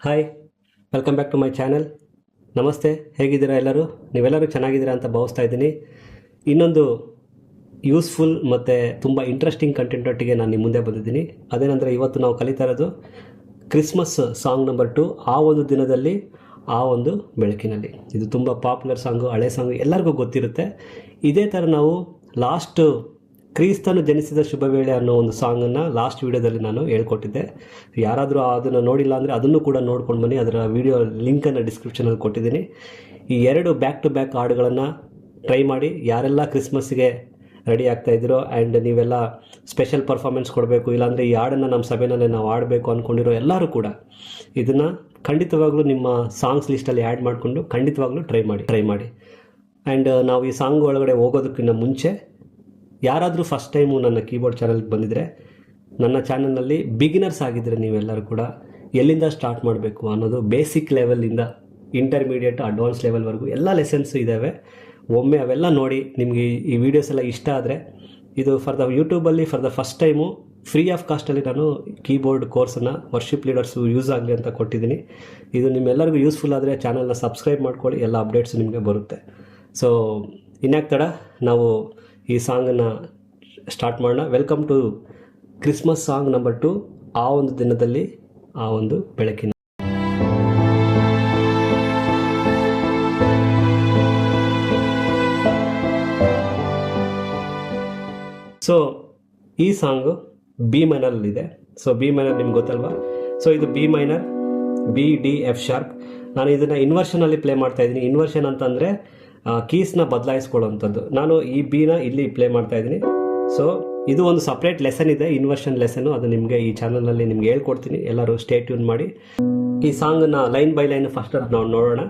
Hi, welcome back to my channel. ನಮಸ್ತೆ, ಹೇಗಿದ್ದೀರಾ ಎಲ್ಲರೂ? ನೀವೆಲ್ಲರೂ ಚೆನ್ನಾಗಿದ್ದೀರಾ ಅಂತ ಭಾವಿಸ್ತಾ ಇದ್ದೀನಿ. ಇನ್ನೊಂದು ಯೂಸ್ಫುಲ್ ಮತ್ತು ತುಂಬ ಇಂಟ್ರೆಸ್ಟಿಂಗ್ ಕಂಟೆಂಟ್ ಒಟ್ಟಿಗೆ ನಾನು ನಿಮ್ಮ ಮುಂದೆ ಬಂದಿದ್ದೀನಿ. ಅದೇನೆಂದರೆ, ಇವತ್ತು ನಾವು ಕಲಿತಾ ಇರೋದು ಕ್ರಿಸ್ಮಸ್ ಸಾಂಗ್ ನಂಬರ್ 2, ಆ ಒಂದು ದಿನದಲ್ಲಿ ಆ ಒಂದು ಬೆಳಕಿನಲ್ಲಿ. ಇದು ತುಂಬ ಪಾಪ್ಯುಲರ್ ಸಾಂಗು, ಹಳೆ ಸಾಂಗು, ಎಲ್ಲರಿಗೂ ಗೊತ್ತಿರುತ್ತೆ. ಇದೇ ಥರ ನಾವು ಲಾಸ್ಟ್ ಕ್ರಿಸ್ತನು ಜನಿಸಿದ ಶುಭ ವೇಳೆ ಅನ್ನೋ ಒಂದು ಸಾಂಗನ್ನು ಲಾಸ್ಟ್ ವೀಡಿಯೋದಲ್ಲಿ ನಾನು ಹೇಳ್ಕೊಟ್ಟಿದ್ದೆ. ಯಾರಾದರೂ ಅದನ್ನು ನೋಡಿಲ್ಲ ಅಂದರೆ ಅದನ್ನು ಕೂಡ ನೋಡ್ಕೊಂಡು ಬನ್ನಿ. ಅದರ ವೀಡಿಯೋ ಲಿಂಕನ್ನು ಡಿಸ್ಕ್ರಿಪ್ಷನಲ್ಲಿ ಕೊಟ್ಟಿದ್ದೀನಿ. ಈ ಎರಡು ಬ್ಯಾಕ್ ಟು ಬ್ಯಾಕ್ ಹಾಡುಗಳನ್ನು ಟ್ರೈ ಮಾಡಿ. ಯಾರೆಲ್ಲ ಕ್ರಿಸ್ಮಸ್ಸಿಗೆ ರೆಡಿ ಆಗ್ತಾಯಿದ್ದೀರೋ ಆ್ಯಂಡ್ ನೀವೆಲ್ಲ ಸ್ಪೆಷಲ್ ಪರ್ಫಾರ್ಮೆನ್ಸ್ ಕೊಡಬೇಕು, ಇಲ್ಲಾಂದರೆ ಈ ಹಾಡನ್ನು ನಮ್ಮ ಸಭೆಯಲ್ಲೇ ನಾವು ಆಡಬೇಕು ಅಂದ್ಕೊಂಡಿರೋ ಎಲ್ಲರೂ ಕೂಡ ಇದನ್ನು ಖಂಡಿತವಾಗ್ಲೂ ನಿಮ್ಮ ಸಾಂಗ್ಸ್ ಲಿಸ್ಟಲ್ಲಿ ಆ್ಯಡ್ ಮಾಡಿಕೊಂಡು ಖಂಡಿತವಾಗ್ಲೂ ಟ್ರೈ ಮಾಡಿ. ಆ್ಯಂಡ್ ನಾವು ಈ ಸಾಂಗ್ ಒಳಗಡೆ ಹೋಗೋದಕ್ಕಿಂತ ಮುಂಚೆ ಯಾರಾದರೂ ಫಸ್ಟ್ ಟೈಮು ನನ್ನ ಕೀಬೋರ್ಡ್ ಚಾನಲ್ಗೆ ಬಂದಿದ್ದರೆ, ನನ್ನ ಚಾನಲ್ನಲ್ಲಿ ಬಿಗಿನರ್ಸ್ ಆಗಿದ್ದರೆ ನೀವೆಲ್ಲರೂ ಕೂಡ ಎಲ್ಲಿಂದ ಸ್ಟಾರ್ಟ್ ಮಾಡಬೇಕು ಅನ್ನೋದು ಬೇಸಿಕ್ ಲೆವೆಲಿಂದ ಇಂಟರ್ಮೀಡಿಯೇಟ್ ಅಡ್ವಾನ್ಸ್ ಲೆವೆಲ್ವರೆಗೂ ಎಲ್ಲ ಲೆಸನ್ಸ್ ಇದ್ದಾವೆ. ಒಮ್ಮೆ ಅವೆಲ್ಲ ನೋಡಿ ನಿಮಗೆ ಈ ವಿಡಿಯೋಸ್ ಎಲ್ಲ ಇಷ್ಟ ಆದರೆ, ಇದು ಯೂಟ್ಯೂಬಲ್ಲಿ for the first time free of ಕಾಸ್ಟಲ್ಲಿ ನಾನು ಕೀಬೋರ್ಡ್ ಕೋರ್ಸನ್ನು ವರ್ಷಿಪ್ ಲೀಡರ್ಸು ಯೂಸ್ ಆಗಲಿ ಅಂತ ಕೊಟ್ಟಿದ್ದೀನಿ. ಇದು ನಿಮ್ಮೆಲ್ಲರಿಗೂ ಯೂಸ್ಫುಲ್ ಆದರೆ ಚಾನಲ್ನ ಸಬ್ಸ್ಕ್ರೈಬ್ ಮಾಡ್ಕೊಳ್ಳಿ, ಎಲ್ಲ ಅಪ್ಡೇಟ್ಸ್ ನಿಮಗೆ ಬರುತ್ತೆ. ಸೊ ಇನ್ಯಾಕೆ ತಡ, ನಾವು ಈ ಸಾಂಗನ್ನು ಸ್ಟಾರ್ಟ್ ಮಾಡೋಣ. Welcome to Christmas song number 2, ಆ ಒಂದು ದಿನದಲ್ಲಿ ಆ ಒಂದು ಬೆಳಕಿನ. ಸೊ ಈ ಸಾಂಗು ಬಿ ಮೈನರಲ್ಲಿದೆ. ಸೊ ಬಿ ಮೈನರ್ ನಿಮ್ಗೆ ಗೊತ್ತಲ್ವಾ? ಸೊ ಇದು B minor, B D F sharp. ನಾನು ಇದನ್ನು ಇನ್ವರ್ಷನಲ್ಲಿ ಪ್ಲೇ ಮಾಡ್ತಾ ಇದ್ದೀನಿ. ಇನ್ವರ್ಷನ್ ಅಂತಂದರೆ ಕೀಸ್ನ ಬದಲಾಯಿಸ್ಕೊಳ್ಳೋವಂಥದ್ದು. ನಾನು ಈ ಬಿನ ಇಲ್ಲಿ ಪ್ಲೇ ಮಾಡ್ತಾ ಇದ್ದೀನಿ. ಸೊ ಇದು ಒಂದು ಸಪ್ರೇಟ್ ಲೆಸನ್ ಇದೆ, ಇನ್ವರ್ಷನ್ ಲೆಸನ್ನು. ಅದು ನಿಮಗೆ ಈ ಚಾನಲ್ನಲ್ಲಿ ನಿಮ್ಗೆ ಹೇಳ್ಕೊಡ್ತೀನಿ, ಎಲ್ಲರೂ ಸ್ಟೇ ಟ್ಯೂನ್ ಮಾಡಿ. ಈ ಸಾಂಗನ್ನು ಲೈನ್ ಬೈ ಲೈನ್ ಫಸ್ಟ್ ನಾವು ನೋಡೋಣ.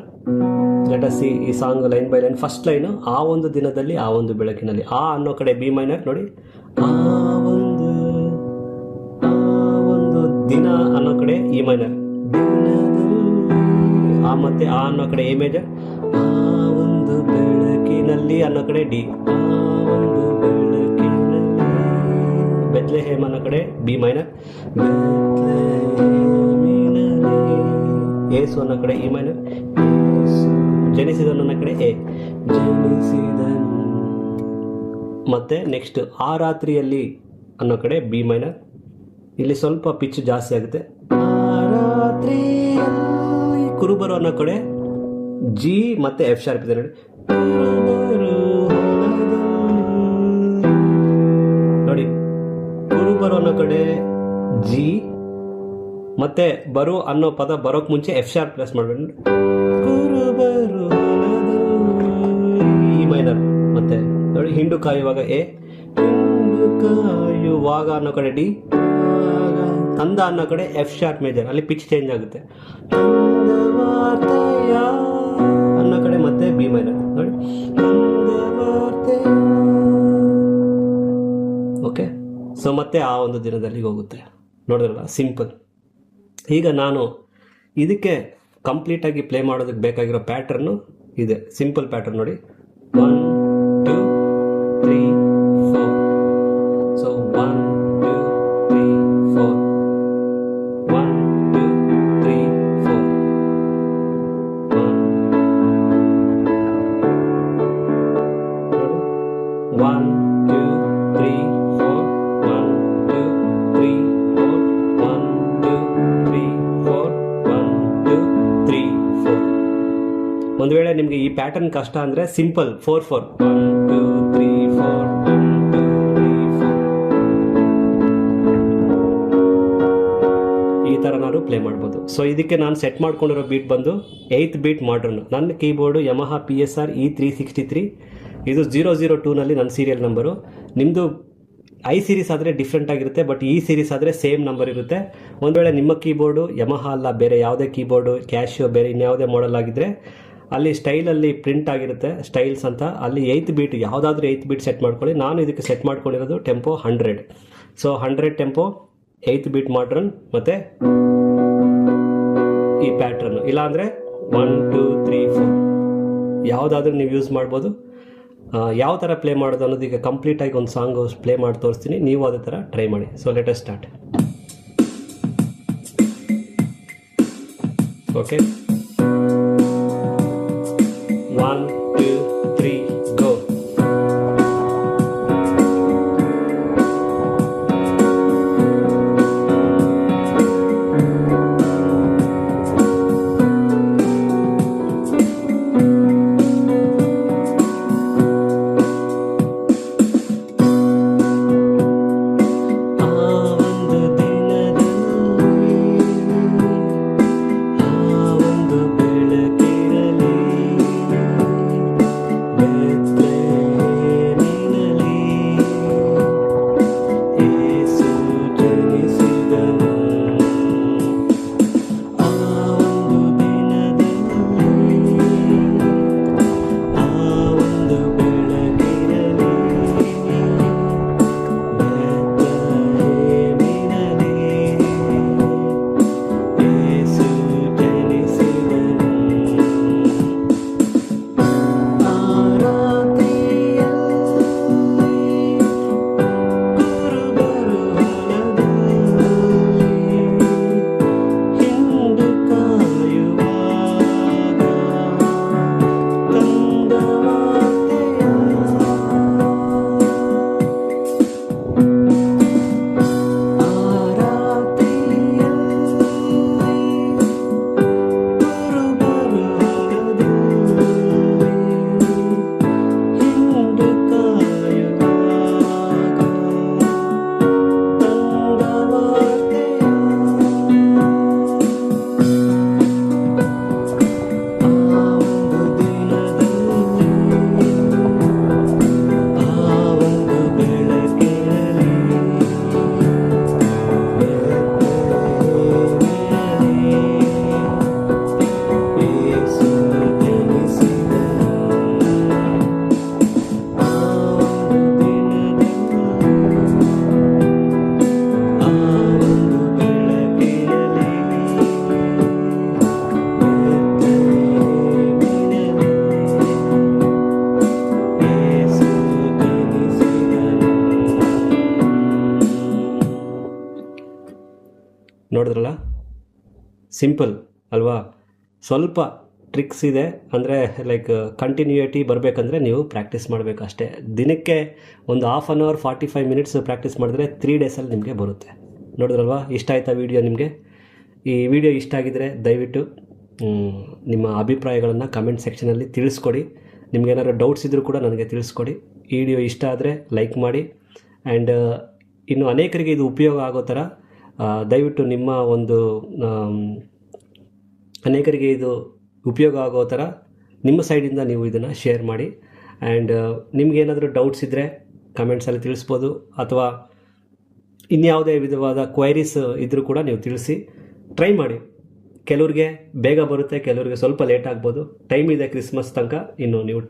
ಲೆಟ್ ಅಸ್ ಸಿ ಈ song line by line. First line, ಆ ಒಂದು ದಿನದಲ್ಲಿ ಆ ಒಂದು ಬೆಳಕಿನಲ್ಲಿ. ಆ ಅನ್ನೋ ಕಡೆ ಬಿ ಮೈನರ್ ನೋಡಿ, ಆ ಒಂದು ದಿನ ಅನ್ನೋ ಕಡೆ ಇ ಮೈನರ್, ಆ ಮತ್ತೆ ಆ ಅನ್ನೋ ಕಡೆ ಎ ಮೇಜರ್, ಆ ಒಂದು ಬೆಳಕಿನಲ್ಲಿ ಅನ್ನೋ ಕಡೆ ಡಿ, ಆ ಒಂದು ಬೆಳಕಿನಲ್ಲಿ, ಬೆತ್ಲೆಹೇಮ್ ಅನ್ನೋ ಕಡೆ ಬಿ ಮೈನರ್, ಏಸು ಅನ್ನೋ ಕಡೆ ಇ ಮೈನರ್, ಜನಿಸಿದನು ಅನ್ನೋ ಕಡೆ ಎ, ಜನಿಸಿದನು. ಮತ್ತೆ ನೆಕ್ಸ್ಟ್ ಆ ರಾತ್ರಿಯಲ್ಲಿ ಅನ್ನೋ ಕಡೆ ಬಿ ಮೈನರ್. ಇಲ್ಲಿ ಸ್ವಲ್ಪ ಪಿಚ್ ಜಾಸ್ತಿ ಆಗುತ್ತೆ. ಆ ರಾತ್ರಿಯಲ್ಲಿ ಕುರುಬರು ಅನ್ನೋ ಕಡೆ ಜಿ ಮತ್ತೆ ಎಫ್ ಶಾರ್ಪ್ ಇದೆ ನೋಡಿ. ನೋಡಿ, ಕುರುಬರು ಅನ್ನೋ ಕಡೆ ಜಿ ಮತ್ತೆ ಬರು ಅನ್ನೋ ಪದ ಬರೋಕ್ ಮುಂಚೆ ಎಫ್ ಶಾರ್ಪ್ ಪ್ರೆಸ್ ಮಾಡಬೇಕು. ಕುರುಬರು ಇ ಮೈನರ್. ಮತ್ತೆ ನೋಡಿ, ಹಿಂಡು ಕಾಯುವಾಗ ಎ, ಹಿಂಡು ಕಾಯುವಾಗ ಅನ್ನೋ ಕಡೆ ಡಿ, ಕಂದ ಅನ್ನೋ ಕಡೆ ಎಫ್ ಶಾರ್ಪ್ ಮೇಜರ್. ಅಲ್ಲಿ ಪಿಚ್ ಚೇಂಜ್ ಆಗುತ್ತೆ. ಅನ್ನೋ ಕಡೆ ಮತ್ತೆ ಬಿ ಮೈನರ್ ನೋಡಿ. ಓಕೆ, ಸೊ ಮತ್ತೆ ಆ ಒಂದು ದಿನದಲ್ಲಿ ಹೋಗುತ್ತೆ. ನೋಡಿದ್ರಲ್ಲ, ಸಿಂಪಲ್. ಈಗ ನಾನು ಇದಕ್ಕೆ ಕಂಪ್ಲೀಟಾಗಿ ಪ್ಲೇ ಮಾಡೋದಕ್ಕೆ ಬೇಕಾಗಿರೋ ಪ್ಯಾಟರ್ನು ಇದೆ. ಸಿಂಪಲ್ ಪ್ಯಾಟರ್ನ್ ನೋಡಿ, 1 2 3 4. ಸೊ 1 2 3 4, 1 2 3 4, 1 2 3 4, 1 2 3 4, 1 2 3 4, 1 2 3 4. ಒಂದು ವೇಳೆ ನಿಮಗೆ ಈ ಪ್ಯಾಟರ್ನ್ ಕಷ್ಟ ಅಂದರೆ ಸಿಂಪಲ್ 4 4, 1 2 3 4, 1 2 3 4, ಈ ಥರ ನಾನು ಪ್ಲೇ ಮಾಡ್ಬೋದು. ಸೊ ಇದಕ್ಕೆ ನಾನು ಸೆಟ್ ಮಾಡ್ಕೊಂಡಿರೋ ಬೀಟ್ ಬಂದು 8th ಬೀಟ್ ಮಾಡ್ರನ್. ನನ್ನ ಕೀಬೋರ್ಡು ಯಮಹಾ PSR E363. ಇದು 002ನಲ್ಲಿ ನನ್ನ ಸೀರಿಯಲ್ ನಂಬರು. ನಿಮ್ಮದು ಐ ಸೀರೀಸ್ ಆದರೆ ಡಿಫ್ರೆಂಟ್ ಆಗಿರುತ್ತೆ, ಬಟ್ ಈ ಸೀರೀಸ್ ಆದರೆ ಸೇಮ್ ನಂಬರ್ ಇರುತ್ತೆ. ಒಂದು ವೇಳೆ ನಿಮ್ಮ ಕೀಬೋರ್ಡು ಯಮಹಾ ಅಲ್ಲ, ಬೇರೆ ಯಾವುದೇ ಕೀಬೋರ್ಡು, ಕ್ಯಾಶಿಯೋ, ಬೇರೆ ಇನ್ಯಾವುದೇ ಮಾಡೆಲ್ ಆಗಿದ್ದರೆ ಅಲ್ಲಿ ಸ್ಟೈಲಲ್ಲಿ ಪ್ರಿಂಟ್ ಆಗಿರುತ್ತೆ, ಸ್ಟೈಲ್ಸ್ ಅಂತ. ಅಲ್ಲಿ 8th ಬೀಟ್, ಯಾವುದಾದ್ರೂ 8th ಬೀಟ್ ಸೆಟ್ ಮಾಡ್ಕೊಳ್ಳಿ. ನಾನು ಇದಕ್ಕೆ ಸೆಟ್ ಮಾಡ್ಕೊಂಡಿರೋದು tempo 100. So 100 tempo, 8th beat modern, ಮತ್ತು ಈ ಪ್ಯಾಟ್ರನ್. ಇಲ್ಲಾಂದರೆ 1 2 3 4 ಯಾವುದಾದ್ರೂ ನೀವು ಯೂಸ್ ಮಾಡ್ಬೋದು. ಯಾವ ಥರ ಪ್ಲೇ ಮಾಡೋದು ಅನ್ನೋದು ಈಗ ಕಂಪ್ಲೀಟಾಗಿ ಒಂದು ಸಾಂಗ್ ಪ್ಲೇ ಮಾಡಿ ತೋರಿಸ್ತೀನಿ. ನೀವು ಅದೇ ಥರ ಟ್ರೈ ಮಾಡಿ. So let us start. Okay, 1 2 3 ಗೋ. ನೋಡಿದ್ರಲ್ಲ, ಸಿಂಪಲ್ ಅಲ್ವಾ? ಸ್ವಲ್ಪ ಟ್ರಿಕ್ಸ್ ಇದೆ. ಅಂದರೆ ಲೈಕ್ ಕಂಟಿನ್ಯೂಟಿ ಬರಬೇಕಂದ್ರೆ ನೀವು ಪ್ರಾಕ್ಟೀಸ್ ಮಾಡಬೇಕು ಅಷ್ಟೇ. ದಿನಕ್ಕೆ ಒಂದು 1/2 hour 45 minutes ಪ್ರಾಕ್ಟೀಸ್ ಮಾಡಿದ್ರೆ 3 daysಲ್ಲಿ ನಿಮಗೆ ಬರುತ್ತೆ. ನೋಡಿದ್ರಲ್ವಾ? ಇಷ್ಟ ಆಯ್ತಾ ವಿಡಿಯೋ ನಿಮಗೆ? ಈ ವಿಡಿಯೋ ಇಷ್ಟ ಆಗಿದರೆ ದಯವಿಟ್ಟು ನಿಮ್ಮ ಅಭಿಪ್ರಾಯಗಳನ್ನು ಕಮೆಂಟ್ ಸೆಕ್ಷನಲ್ಲಿ ತಿಳಿಸ್ಕೊಡಿ. ನಿಮ್ಗೇನಾದ್ರು ಡೌಟ್ಸ್ ಇದ್ದರೂ ಕೂಡ ನನಗೆ ತಿಳಿಸ್ಕೊಡಿ. ಈ ವಿಡಿಯೋ ಇಷ್ಟ ಆದರೆ ಲೈಕ್ ಮಾಡಿ. ಆ್ಯಂಡ್ ಇನ್ನು ಅನೇಕರಿಗೆ ಇದು ಉಪಯೋಗ ಆಗೋ ಥರ ದಯವಿಟ್ಟು ನಿಮ್ಮ ಒಂದು ಅನೇಕರಿಗೆ ಇದು ಉಪಯೋಗ ಆಗೋ ಥರ ನಿಮ್ಮ ಸೈಡಿಂದ ನೀವು ಇದನ್ನು ಶೇರ್ ಮಾಡಿ. ಆ್ಯಂಡ್ ನಿಮಗೇನಾದರೂ ಡೌಟ್ಸ್ ಇದ್ದರೆ ಕಮೆಂಟ್ಸಲ್ಲಿ ತಿಳಿಸ್ಬೋದು, ಅಥವಾ ಇನ್ಯಾವುದೇ ವಿಧವಾದ ಕ್ವೈರೀಸ್ ಇದ್ದರೂ ಕೂಡ ನೀವು ತಿಳಿಸಿ. ಟ್ರೈ ಮಾಡಿ. ಕೆಲವ್ರಿಗೆ ಬೇಗ ಬರುತ್ತೆ, ಕೆಲವ್ರಿಗೆ ಸ್ವಲ್ಪ ಲೇಟ್ ಆಗ್ಬೋದು. ಟೈಮ್ ಇದೆ ಕ್ರಿಸ್ಮಸ್ ತನಕ. ಇನ್ನು ನೀವು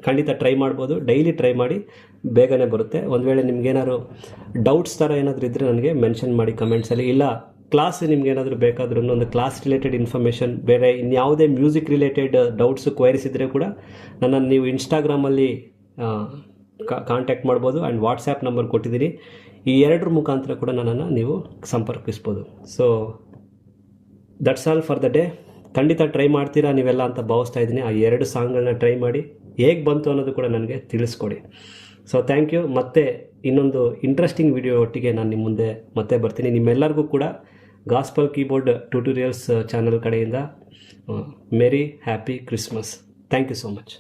ಖಂಡಿತ ಟ್ರೈ ಮಾಡ್ಬೋದು. ಡೈಲಿ ಟ್ರೈ ಮಾಡಿ, ಬೇಗನೆ ಬರುತ್ತೆ. ಒಂದು ವೇಳೆ ನಿಮ್ಗೇನಾದ್ರು ಡೌಟ್ಸ್ ಥರ ಏನಾದರೂ ಇದ್ದರೆ ನನಗೆ ಮೆನ್ಷನ್ ಮಾಡಿ ಕಮೆಂಟ್ಸಲ್ಲಿ. ಇಲ್ಲ ಕ್ಲಾಸ್ ನಿಮ್ಗೇನಾದರೂ ಬೇಕಾದ್ರೂ ಒಂದು ಕ್ಲಾಸ್ ರಿಲೇಟೆಡ್ ಇನ್ಫಾರ್ಮೇಷನ್, ಬೇರೆ ಇನ್ಯಾವುದೇ ಮ್ಯೂಸಿಕ್ ರಿಲೇಟೆಡ್ ಡೌಟ್ಸು ಕ್ವೈರೀಸ್ ಇದ್ದರೆ ಕೂಡ ನನ್ನನ್ನು ನೀವು ಇನ್ಸ್ಟಾಗ್ರಾಮಲ್ಲಿ ಕಾಂಟ್ಯಾಕ್ಟ್ ಮಾಡ್ಬೋದು. ಆ್ಯಂಡ್ ವಾಟ್ಸ್ಯಾಪ್ ನಂಬರ್ ಕೊಟ್ಟಿದ್ದೀನಿ. ಈ 2 ಮುಖಾಂತರ ಕೂಡ ನನ್ನನ್ನು ನೀವು ಸಂಪರ್ಕಿಸ್ಬೋದು. So that's all for the day. ಖಂಡಿತ ಟ್ರೈ ಮಾಡ್ತೀರಾ ನೀವೆಲ್ಲ ಅಂತ ಭಾವಿಸ್ತಾ ಇದ್ದೀನಿ. ಆ 2 ಸಾಂಗ್ಗಳನ್ನ ಟ್ರೈ ಮಾಡಿ ಹೇಗೆ ಬಂತು ಅನ್ನೋದು ಕೂಡ ನನಗೆ ತಿಳಿಸ್ಕೊಡಿ. So thank you. ಮತ್ತೆ ಇನ್ನೊಂದು ಇಂಟ್ರೆಸ್ಟಿಂಗ್ ವಿಡಿಯೋ ಒಟ್ಟಿಗೆ ನಾನು ನಿಮ್ಮ ಮುಂದೆ ಮತ್ತೆ ಬರ್ತೀನಿ. ನಿಮ್ಮೆಲ್ಲರಿಗೂ ಕೂಡ ಗಾಸ್ಪಲ್ ಕೀಬೋರ್ಡ್ ಟ್ಯೂಟೋರಿಯಲ್ಸ್ ಚಾನಲ್ ಕಡೆಯಿಂದ merry happy Christmas. Thank you so much.